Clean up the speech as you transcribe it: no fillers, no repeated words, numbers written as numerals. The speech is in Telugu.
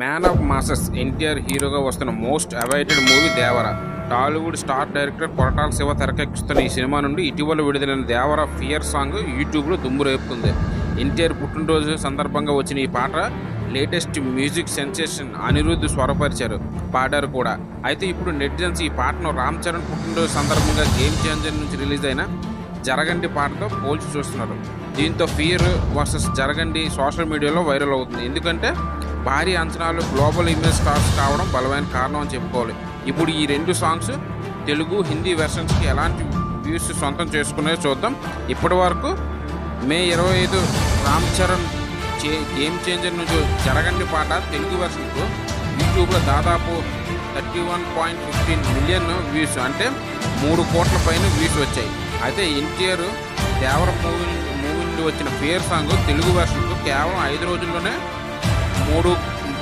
మ్యాన్ ఆఫ్ మాసెస్ ఎన్టీఆర్ హీరోగా వస్తున్న మోస్ట్ అవైటెడ్ మూవీ దేవర. టాలీవుడ్ స్టార్ డైరెక్టర్ కొరటాల శివ తెరకెక్కిస్తున్న ఈ సినిమా నుండి ఇటీవల విడుదలైన దేవర ఫియర్ సాంగ్ యూట్యూబ్లో దుమ్ము రేపుతుంది. ఎన్టీఆర్ పుట్టినరోజు సందర్భంగా వచ్చిన ఈ పాట లేటెస్ట్ మ్యూజిక్ సెన్సేషన్ అనిరుద్ధ్ స్వరపరిచారు, పాడారు కూడా. అయితే ఇప్పుడు నెటిజన్స్ ఈ పాటను రామ్ చరణ్ పుట్టినరోజు సందర్భంగా గేమ్ చేంజర్ నుంచి రిలీజ్ అయిన జరగండి పాటతో పోల్చి చూస్తున్నారు. దీంతో ఫియర్ వర్సెస్ జరగండి సోషల్ మీడియాలో వైరల్ అవుతుంది. ఎందుకంటే భారీ అంచనాలు, గ్లోబల్ ఇమేజ్ స్టార్స్ కావడం బలమైన కారణం అని చెప్పుకోవాలి. ఇప్పుడు ఈ రెండు సాంగ్స్ తెలుగు, హిందీ వెర్షన్స్కి ఎలాంటి వ్యూస్ సొంతం చేసుకున్నాయో చూద్దాం. ఇప్పటి వరకు మే 25 రామ్ చరణ్ గేమ్ చేంజర్ నుంచి జరగండి పాట తెలుగు వెర్షన్కు యూట్యూబ్లో దాదాపు 31.15 మిలియన్ వ్యూస్, అంటే 3 కోట్ల పైన వ్యూస్ వచ్చాయి. అయితే ఎన్టీఆర్ దేవర మూవీ నుండి వచ్చిన ఫియర్ సాంగ్ తెలుగు వెర్షన్కు కేవలం 5 రోజుల్లోనే 3